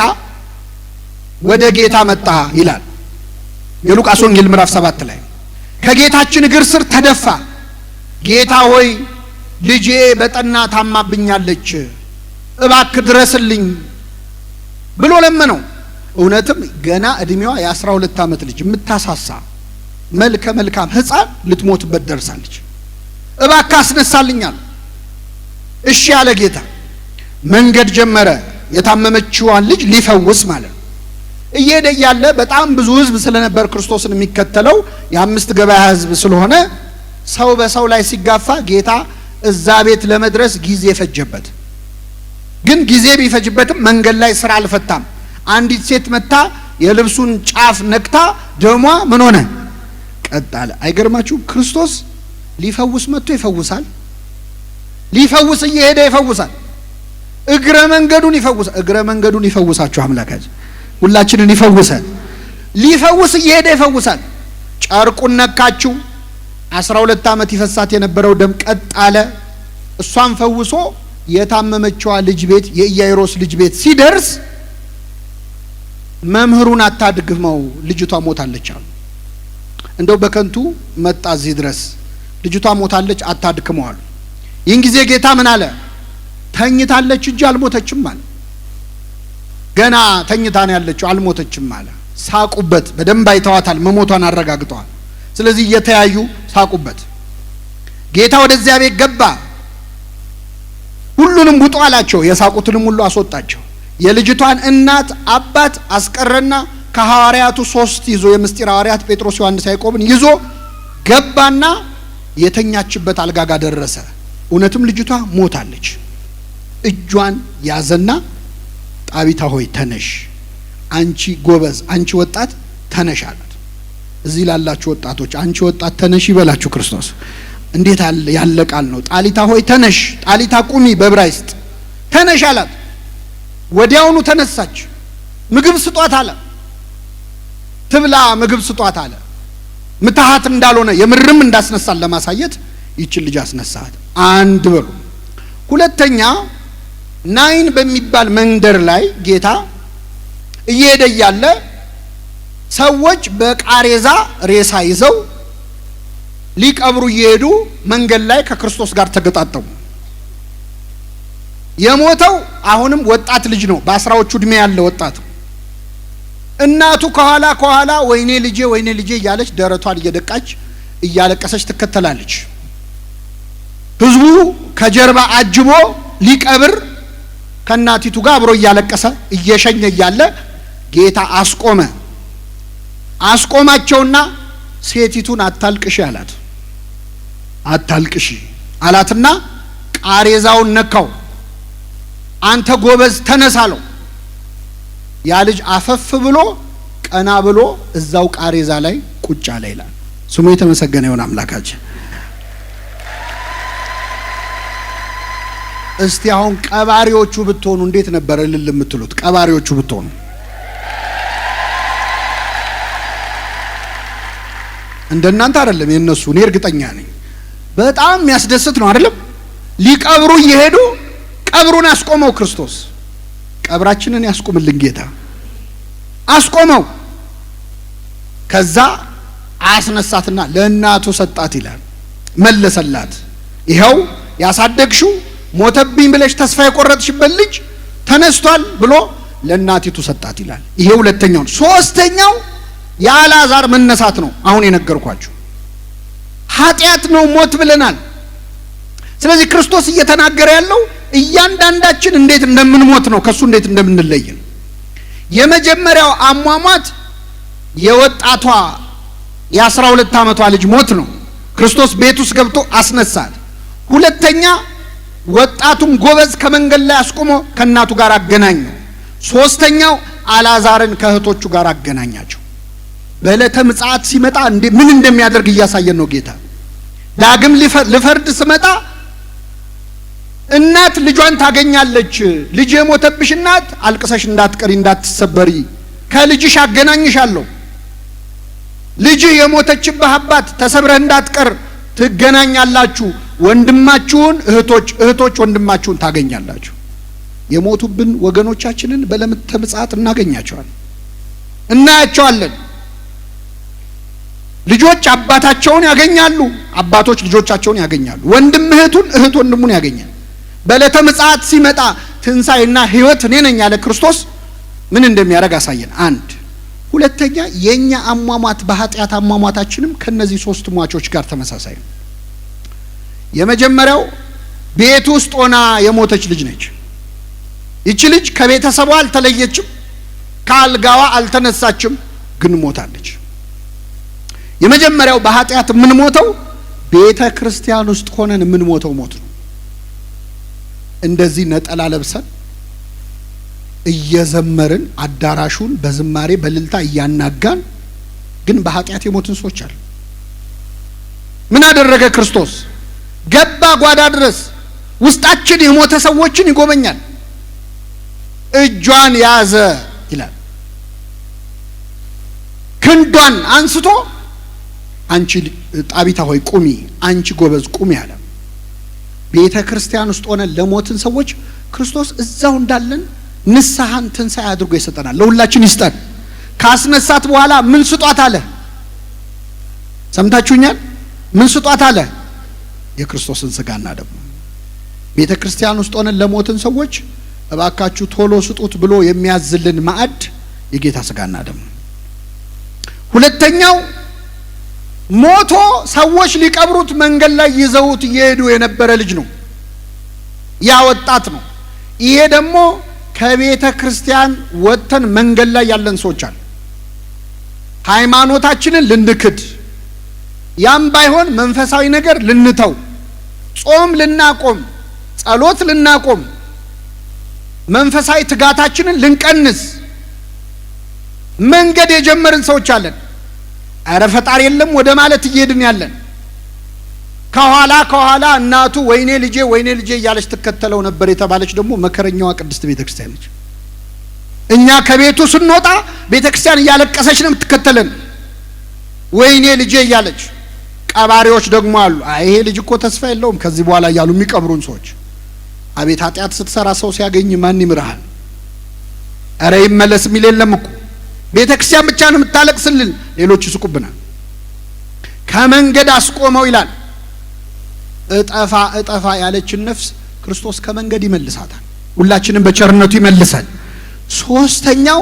ወደ ጌታ መጣ ይላል የሉቃስ ወንጌል ምዕራፍ 7 ላይ። ከጌታችን እግር ስር ተደፋ። ጌታ ሆይ ልጄ በጠና ታማብኛለች፣ እባክህ ድረስልኝ ብሎ ለመነው። እውነትም ገና እድሜዋ የ12 ዓመት ልጅ የምታሳሳ መልከ መልካም ሕፃን ልትሞትበት ደርሳለች። እባክህ አስነሳልኛል። እሺ ያለ ጌታ መንገድ ጀመረ፣ የታመመችዋን ልጅ ሊፈውስ ማለት ነው። እየሄደ ያለ በጣም ብዙ ሕዝብ ስለነበር ክርስቶስን የሚከተለው የ5 ገበያ ሕዝብ ስለሆነ ሰው በሰው ላይ ሲጋፋ ጌታ እዛ ቤት ለመድረስ ጊዜ ፈጀበት። ግን ጊዜ ቢፈጅበትም መንገድ ላይ ስራ አልፈታም። አንዲት ሴት መታ የልብሱን ጫፍ ነክታ ደሟ ምን ሆነ? ቀጥ አለ። አይገርማችሁ? ክርስቶስ ሊፈውስ መጥቶ ይፈውሳል። ሊፈውስ እየሄደ ይፈውሳል። እግረ መንገዱን ይፈውሳል። እግረ መንገዱን ይፈውሳችሁ አምላካችን ሁላችንን ይፈውሳል። ሊፈውስ እየሄደ ይፈውሳል። ጨርቁን ነካችው። 12 ዓመት ይፈሳት የነበረው ደም ቀጥ አለ። እሷን ፈውሶ የታመመችዋ ልጅ ቤት የኢያይሮስ ልጅ ቤት ሲደርስ መምህሩን አታድግመው ልጅቷ ሞታለች አሉ። እንደው በከንቱ መጣ እዚህ ድረስ ልጅቷ ሞታለች አታድክመው አሉ። ይህን ጊዜ ጌታ ምን አለ? ተኝታለች እንጂ አልሞተችም አለ። ገና ተኝታ ነው ያለችው አልሞተችም አለ። ሳቁበት። በደንብ አይተዋታል፣ መሞቷን አረጋግጠዋል። ስለዚህ እየተያዩ ሳቁበት። ጌታ ወደዚያ ቤት ገባ። ሁሉንም ውጡ አላቸው። የሳቁትንም ሁሉ አስወጣቸው። የልጅቷን እናት አባት አስቀረና ከሐዋርያቱ 3 ይዞ የምስጢር ሐዋርያት ጴጥሮስ፣ ዮሐንስ፣ ያዕቆብን ይዞ ገባና የተኛችበት አልጋ ጋር ደረሰ። እውነትም ልጅቷ ሞታለች። እጇን ያዘና ጣቢታ ሆይ ተነሽ፣ አንቺ ጎበዝ፣ አንቺ ወጣት ተነሽ አላት። እዚህ ላላችሁ ወጣቶች አንቺ ወጣት ተነሽ ይበላችሁ ክርስቶስ። እንዴት ያለ ቃል ነው! ጣሊታ ሆይ ተነሽ፣ ጣሊታ ቁሚ በዕብራይስጥ ተነሽ አላት። ወዲያውኑ ተነሳች። ምግብ ስጧት አለ። ትብላ፣ ምግብ ስጧት አለ። ምትሃት እንዳልሆነ የምርም እንዳስነሳል ለማሳየት ይችን ልጅ አስነሳት። አንድ በሉ። ሁለተኛ ናይን በሚባል መንደር ላይ ጌታ እየሄደ ያለ ሰዎች በቃሬዛ ሬሳ ይዘው ሊቀብሩ እየሄዱ መንገድ ላይ ከክርስቶስ ጋር ተገጣጠሙ። የሞተው አሁንም ወጣት ልጅ ነው፣ በ10ዎቹ እድሜ ያለ ወጣት። እናቱ ከኋላ ወይኔ ልጄ ወይኔ ልጄ እያለች ደረቷን እየደቃች እያለቀሰች ትከተላለች። ህዝቡ ከጀርባ አጅቦ ሊቀብር ከናቲቱ ጋር አብሮ እያለቀሰ እየሸኘ እያለ ጌታ አስቆማቸውና ሴቲቱን አታልቅሺ አላት። አታልቅሺ አላትና ቃሬዛውን ነካው። አንተ ጎበዝ ተነስ አለው። ያ ልጅ አፈፍ ብሎ ቀና ብሎ እዛው ቃሬዛ ላይ ቁጭ አለ ይላል። ስሙ የተመሰገነ ይሁን አምላካችን። እስቲ አሁን ቀባሪዎቹ ብትሆኑ እንዴት ነበር እልል የምትሉት? ቀባሪዎቹ ብትሆኑ እንደናንተ አይደለም የነሱ፣ እኔ እርግጠኛ ነኝ። በጣም የሚያስደስት ነው አይደለም? ሊቀብሩ እየሄዱ ቀብሩን አስቆመው ክርስቶስ። ቀብራችንን ያስቆምልን ጌታ አስቆመው። ከዛ አስነሳትና ለእናቱ ሰጣት ይላል። መለሰላት። ይኸው ያሳደግሽው ሞተብኝ ብለሽ ተስፋ የቆረጥሽበት ልጅ ተነስቷል ብሎ ለእናቲቱ ሰጣት ይላል። ይሄ ሁለተኛው። ሶስተኛው የአልዓዛር መነሳት ነው። አሁን የነገርኳችሁ ኃጢአት ነው ሞት ብለናል። ስለዚህ ክርስቶስ እየተናገረ ያለው እያንዳንዳችን እንዴት እንደምንሞት ነው፣ ከሱ እንዴት እንደምንለይ ነው። የመጀመሪያው አሟሟት የወጣቷ የ12 ዓመቷ ልጅ ሞት ነው። ክርስቶስ ቤት ውስጥ ገብቶ አስነሳት። ሁለተኛ ወጣቱን ጎበዝ ከመንገድ ላይ አስቆሞ ከእናቱ ጋር አገናኘው። ሶስተኛው አልዓዛርን ከእህቶቹ ጋር አገናኛቸው። በዕለተ ምጽአት ሲመጣ ምን እንደሚያደርግ እያሳየን ነው ጌታ። ዳግም ልፈርድ ስመጣ እናት ልጇን ታገኛለች። ልጅ የሞተብሽ እናት አልቅሰሽ እንዳትቀሪ እንዳትሰበሪ፣ ከልጅሽ አገናኝሻለሁ። ልጅ የሞተችብህ አባት ተሰብረህ እንዳትቀር ትገናኛላችሁ። ወንድማችሁን እህቶች ወንድማችሁን ታገኛላችሁ። የሞቱብን ወገኖቻችንን በዕለተ ምጽአት እናያቸዋለን። ልጆች አባታቸውን ያገኛሉ፣ አባቶች ልጆቻቸውን ያገኛሉ። ወንድም እህት ወንድሙን ያገኛል። በዕለተ ምጽአት ሲመጣ ትንሣኤና ሕይወት እኔ ነኝ ያለ ክርስቶስ ምን እንደሚያደርግ አሳየን። አንድ ሁለተኛ የኛ አሟሟት በኃጢአት አሟሟታችንም ከነዚህ ሶስት ሟቾች ጋር ተመሳሳይ ነው። የመጀመሪያው ቤት ውስጥ ሆና የሞተች ልጅ ነች። ይቺ ልጅ ከቤተሰቧ አልተለየችም፣ ከአልጋዋ አልተነሳችም፣ ግን ሞታለች። የመጀመሪያው በኃጢአት የምንሞተው ቤተ ክርስቲያን ውስጥ ሆነን የምንሞተው ሞት ነው። እንደዚህ ነጠላ ለብሰን እየዘመርን አዳራሹን በዝማሬ በልልታ እያናጋን ግን በኃጢአት የሞትን ሰዎች አሉ። ምን አደረገ ክርስቶስ? ገባ ጓዳ ድረስ ውስጣችን የሞተ ሰዎችን ይጎበኛል። እጇን ያዘ ይላል። ክንዷን አንስቶ አንቺ ጣቢታ ሆይ ቁሚ፣ አንቺ ጎበዝ ቁሚ አለ። ቤተ ክርስቲያን ውስጥ ሆነን ለሞትን ሰዎች ክርስቶስ እዛው እንዳለን ንስሐን ትንሣኤ አድርጎ ይሰጠናል። ለሁላችን ይስጠን። ካስነሳት በኋላ ምን ስጧት አለ? ሰምታችሁኛል? ምን ስጧት አለ? የክርስቶስን ሥጋና ደም። ቤተ ክርስቲያን ውስጥ ሆነን ለሞትን ሰዎች እባካችሁ ቶሎ ስጡት ብሎ የሚያዝልን ማዕድ የጌታ ሥጋና ደም። ሁለተኛው ሞቶ ሰዎች ሊቀብሩት መንገድ ላይ ይዘውት እየሄዱ የነበረ ልጅ ነው። ያ ወጣት ነው። ይሄ ደግሞ ከቤተ ክርስቲያን ወጥተን መንገድ ላይ ያለን ሰዎች አሉ። ሃይማኖታችንን ልንክድ፣ ያም ባይሆን መንፈሳዊ ነገር ልንተው፣ ጾም ልናቆም፣ ጸሎት ልናቆም፣ መንፈሳዊ ትጋታችንን ልንቀንስ መንገድ የጀመርን ሰዎች አለን። አረ ፈጣሪ የለም ወደ ማለት እየሄድን ያለን። ከኋላ እናቱ ወይኔ ልጄ እያለች ትከተለው ነበር የተባለች ደግሞ መከረኛዋ ቅድስት ቤተ ክርስቲያን ነች። እኛ ከቤቱ ስንወጣ ቤተ ክርስቲያን እያለቀሰች ነው የምትከተለን፣ ወይኔ ልጄ እያለች። ቀባሪዎች ደግሞ አሉ። ይሄ ልጅ እኮ ተስፋ የለውም ከዚህ በኋላ እያሉ የሚቀብሩን ሰዎች። አቤት ኃጢአት ስትሰራ ሰው ሲያገኝ ማን ይምርሃል? አረ ይመለስ የሚል የለም እኮ። ቤተ ክርስቲያን ብቻ ነው የምታለቅስልን፣ ሌሎች ይስቁብናል። ከመንገድ አስቆመው ይላል። እጠፋ ያለችን ነፍስ ክርስቶስ ከመንገድ ይመልሳታል። ሁላችንም በቸርነቱ ይመልሳል። ሶስተኛው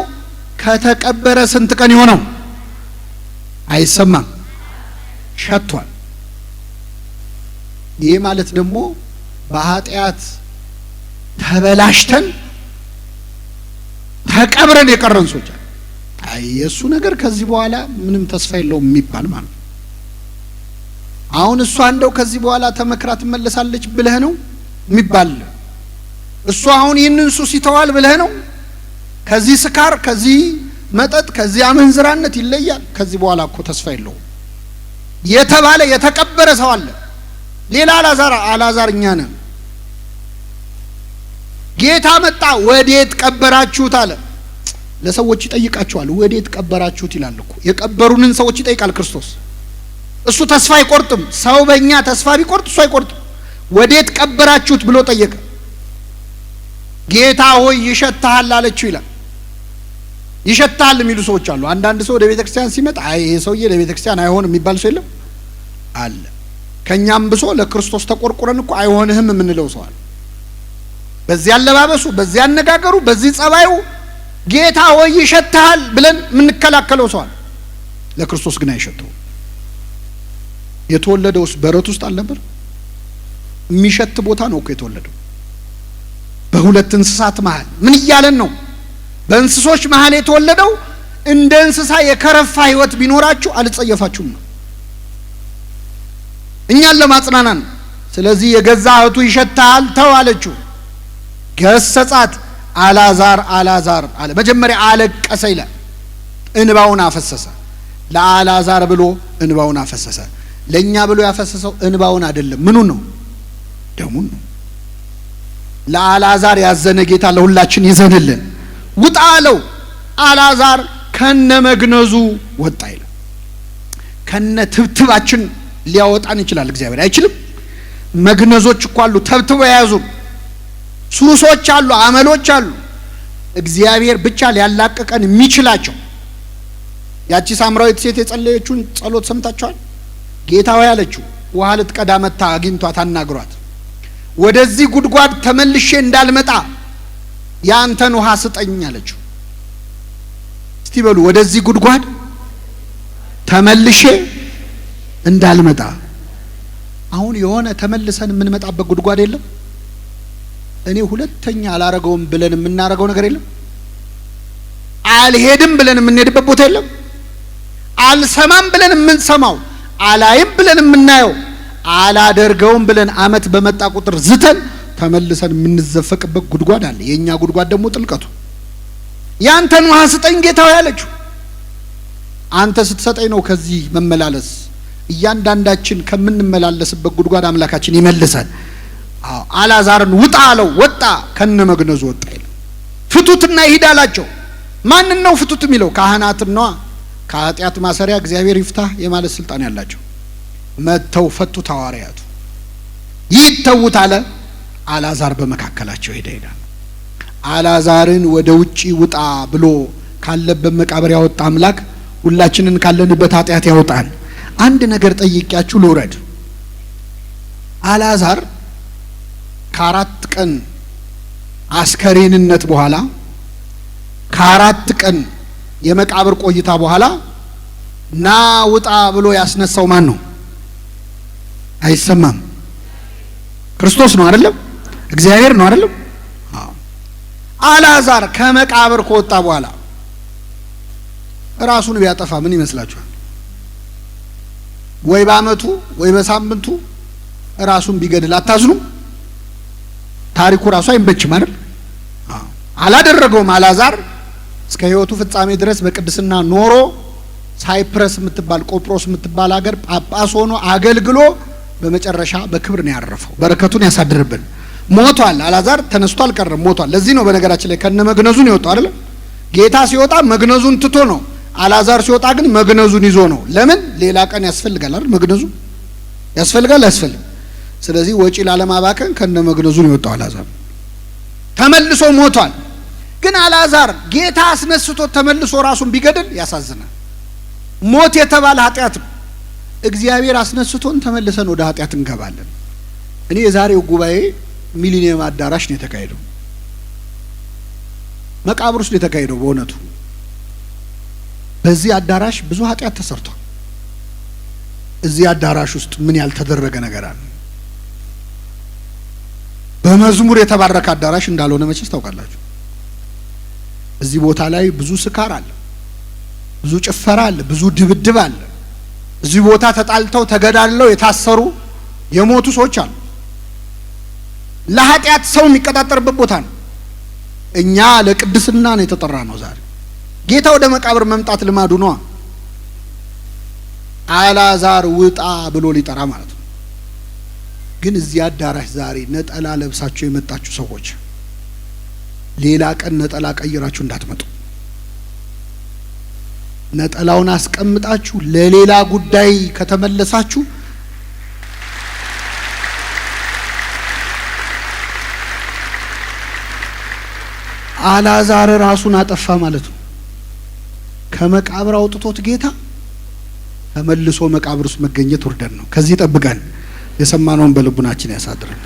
ከተቀበረ ስንት ቀን ይሆነው? አይሰማም፣ ሸቷል። ይህ ማለት ደግሞ በኃጢአት ተበላሽተን ተቀብረን የቀረን ሰዎች የእሱ ነገር ከዚህ በኋላ ምንም ተስፋ የለውም የሚባል ማለት ነው። አሁን እሷ እንደው ከዚህ በኋላ ተመክራ ትመለሳለች ብለህ ነው የሚባል። እሱ አሁን ይህንን ሱስ ይተዋል ብለህ ነው? ከዚህ ስካር፣ ከዚህ መጠጥ፣ ከዚህ አመንዝራነት ይለያል፣ ከዚህ በኋላ እኮ ተስፋ የለውም የተባለ የተቀበረ ሰው አለ። ሌላ አላዛር እኛ ነን። ጌታ መጣ፣ ወዴት ቀበራችሁት አለ። ለሰዎች ይጠይቃቸዋል። ወዴት ቀበራችሁት ይላል እኮ። የቀበሩንን ሰዎች ይጠይቃል ክርስቶስ። እሱ ተስፋ አይቆርጥም። ሰው በእኛ ተስፋ ቢቆርጥ እሱ አይቆርጥም። ወዴት ቀበራችሁት ብሎ ጠየቀ። ጌታ ሆይ ይሸታል አለችው ይላል። ይሸታል የሚሉ ሰዎች አሉ። አንዳንድ ሰው ወደ ቤተ ክርስቲያን ሲመጣ ይሄ ሰውዬ ለቤተ ክርስቲያን አይሆንም የሚባል ሰው የለም አለ። ከኛም ብሶ ለክርስቶስ ተቆርቁረን እኮ አይሆንህም የምንለው ሰው አለ። በዚህ አለባበሱ፣ በዚህ አነጋገሩ፣ በዚህ ጸባዩ ጌታ ሆይ ይሸታል ብለን የምንከላከለው ሰው አለ። ለክርስቶስ ግን አይሸተው። የተወለደውስ በረት ውስጥ አልነበር? የሚሸት ቦታ ነው እኮ የተወለደው። በሁለት እንስሳት መሃል ምን እያለን ነው? በእንስሶች መሃል የተወለደው እንደ እንስሳ የከረፋ ህይወት ቢኖራችሁ አልጸየፋችሁም ነው፣ እኛን ለማጽናናት ነው። ስለዚህ የገዛ እህቱ ይሸታል ተው አለችው። ገሰጻት። አላዛር አለ። መጀመሪያ አለቀሰ ይላል። እንባውን አፈሰሰ። ለአላዛር ብሎ እንባውን አፈሰሰ። ለኛ ብሎ ያፈሰሰው እንባውን አይደለም፣ ምኑን ነው? ደሙን ነው። ለአላዛር ያዘነ ጌታ ለሁላችን ይዘንልን። ውጣ አለው። አላዛር ከነ መግነዙ ወጣ ይላል። ከነ ትብትባችን ሊያወጣን ይችላል እግዚአብሔር አይችልም? መግነዞች እኮ አሉ ተብትበው የያዙ ሱሶች አሉ፣ አመሎች አሉ። እግዚአብሔር ብቻ ሊያላቅቀን የሚችላቸው። ያቺ ሳምራዊት ሴት የጸለየችውን ጸሎት ሰምታችኋል? ጌታ ሆይ አለችው። ውሃ ልትቀዳ መታ አግኝቷት አናግሯት፣ ወደዚህ ጉድጓድ ተመልሼ እንዳልመጣ ያንተን ውሃ ስጠኝ አለችው። እስቲ በሉ ወደዚህ ጉድጓድ ተመልሼ እንዳልመጣ። አሁን የሆነ ተመልሰን የምንመጣበት ጉድጓድ የለም? እኔ ሁለተኛ አላረገውም ብለን የምናረገው ነገር የለም? አልሄድም ብለን የምንሄድበት ቦታ የለም? አልሰማም ብለን የምንሰማው፣ አላይም ብለን የምናየው፣ አላደርገውም ብለን አመት በመጣ ቁጥር ዝተን ተመልሰን የምንዘፈቅበት ጉድጓድ አለ። የኛ ጉድጓድ ደግሞ ጥልቀቱ ያንተን ውሃ ስጠኝ ጌታው ያለችው። አንተ ስትሰጠኝ ነው ከዚህ መመላለስ እያንዳንዳችን ከምንመላለስበት ጉድጓድ አምላካችን ይመልሳል። አልዓዛርን ውጣ አለው፣ ወጣ፣ ከነመግነዙ ወጣ ይላል። ፍቱትና ይሂድ አላቸው። ማንን ነው ፍቱት የሚለው? ካህናትን ነዋ። ከኃጢአት ማሰሪያ እግዚአብሔር ይፍታህ የማለት ስልጣን ያላቸው መተው ፈቱት። ሐዋርያቱ ይተውት አለ። አልዓዛር በመካከላቸው ሄደ። አልዓዛርን ወደ ውጪ ውጣ ብሎ ካለበት መቃብር ያወጣ አምላክ ሁላችንን ካለንበት ኃጢአት ያወጣል። አንድ ነገር ጠይቂያችሁ ልውረድ። አልዓዛር ከ4 ቀን አስከሬንነት በኋላ ከ4 ቀን የመቃብር ቆይታ በኋላ ና ውጣ ብሎ ያስነሳው ማን ነው? አይሰማም? ክርስቶስ ነው አይደለም? እግዚአብሔር ነው አይደለም? አልዓዛር ከመቃብር ከወጣ በኋላ ራሱን ቢያጠፋ ምን ይመስላችኋል? ወይ በአመቱ ወይ በሳምንቱ ራሱን ቢገድል አታዝኑም? ታሪኩ ራሱ አይመችም አይደል? አላደረገውም። አልዓዛር እስከ ሕይወቱ ፍጻሜ ድረስ በቅድስና ኖሮ ሳይፕረስ የምትባል ቆጵሮስ የምትባል ሀገር ጳጳስ ሆኖ አገልግሎ በመጨረሻ በክብር ነው ያረፈው። በረከቱን ያሳድርብን። ሞቷል። አልዓዛር ተነስቶ አልቀረም፣ ሞቷል። ለዚህ ነው በነገራችን ላይ ከነ መግነዙን ይወጣው አይደል? ጌታ ሲወጣ መግነዙን ትቶ ነው። አልዓዛር ሲወጣ ግን መግነዙን ይዞ ነው። ለምን? ሌላ ቀን ያስፈልጋል አይደል? መግነዙ ያስፈልጋል አያስፈልግም? ስለዚህ ወጪ ላለማባከን ከነ መግነዙን ይወጣው። አልዓዛር ተመልሶ ሞቷል። ግን አልዓዛር ጌታ አስነስቶ ተመልሶ ራሱን ቢገድል ያሳዝናል። ሞት የተባለ ኃጢአት ነው። እግዚአብሔር አስነስቶን ተመልሰን ወደ ኃጢአት እንገባለን። እኔ የዛሬው ጉባኤ ሚሊኒየም አዳራሽ ነው የተካሄደው፣ መቃብር ውስጥ ነው የተካሄደው። በእውነቱ በዚህ አዳራሽ ብዙ ኃጢአት ተሰርቷል። እዚህ አዳራሽ ውስጥ ምን ያልተደረገ ነገር አለ? በመዝሙር የተባረከ አዳራሽ እንዳልሆነ መቼስ ታውቃላችሁ። እዚህ ቦታ ላይ ብዙ ስካር አለ፣ ብዙ ጭፈራ አለ፣ ብዙ ድብድብ አለ። እዚህ ቦታ ተጣልተው ተገዳድለው የታሰሩ የሞቱ ሰዎች አሉ። ለኃጢአት ሰው የሚቀጣጠርበት ቦታ ነው። እኛ ለቅድስና ነው የተጠራ ነው። ዛሬ ጌታ ወደ መቃብር መምጣት ልማዱ ነው። አልዓዛር ውጣ ብሎ ሊጠራ ማለት ነው። ግን እዚህ አዳራሽ ዛሬ ነጠላ ለብሳችሁ የመጣችሁ ሰዎች ሌላ ቀን ነጠላ ቀይራችሁ እንዳትመጡ። ነጠላውን አስቀምጣችሁ ለሌላ ጉዳይ ከተመለሳችሁ አልዓዛር ራሱን አጠፋ ማለት ነው። ከመቃብር አውጥቶት ጌታ ተመልሶ መቃብር ውስጥ መገኘት ውርደት ነው። ከዚህ ጠብቀን የሰማነውን በልቡናችን ያሳድረን።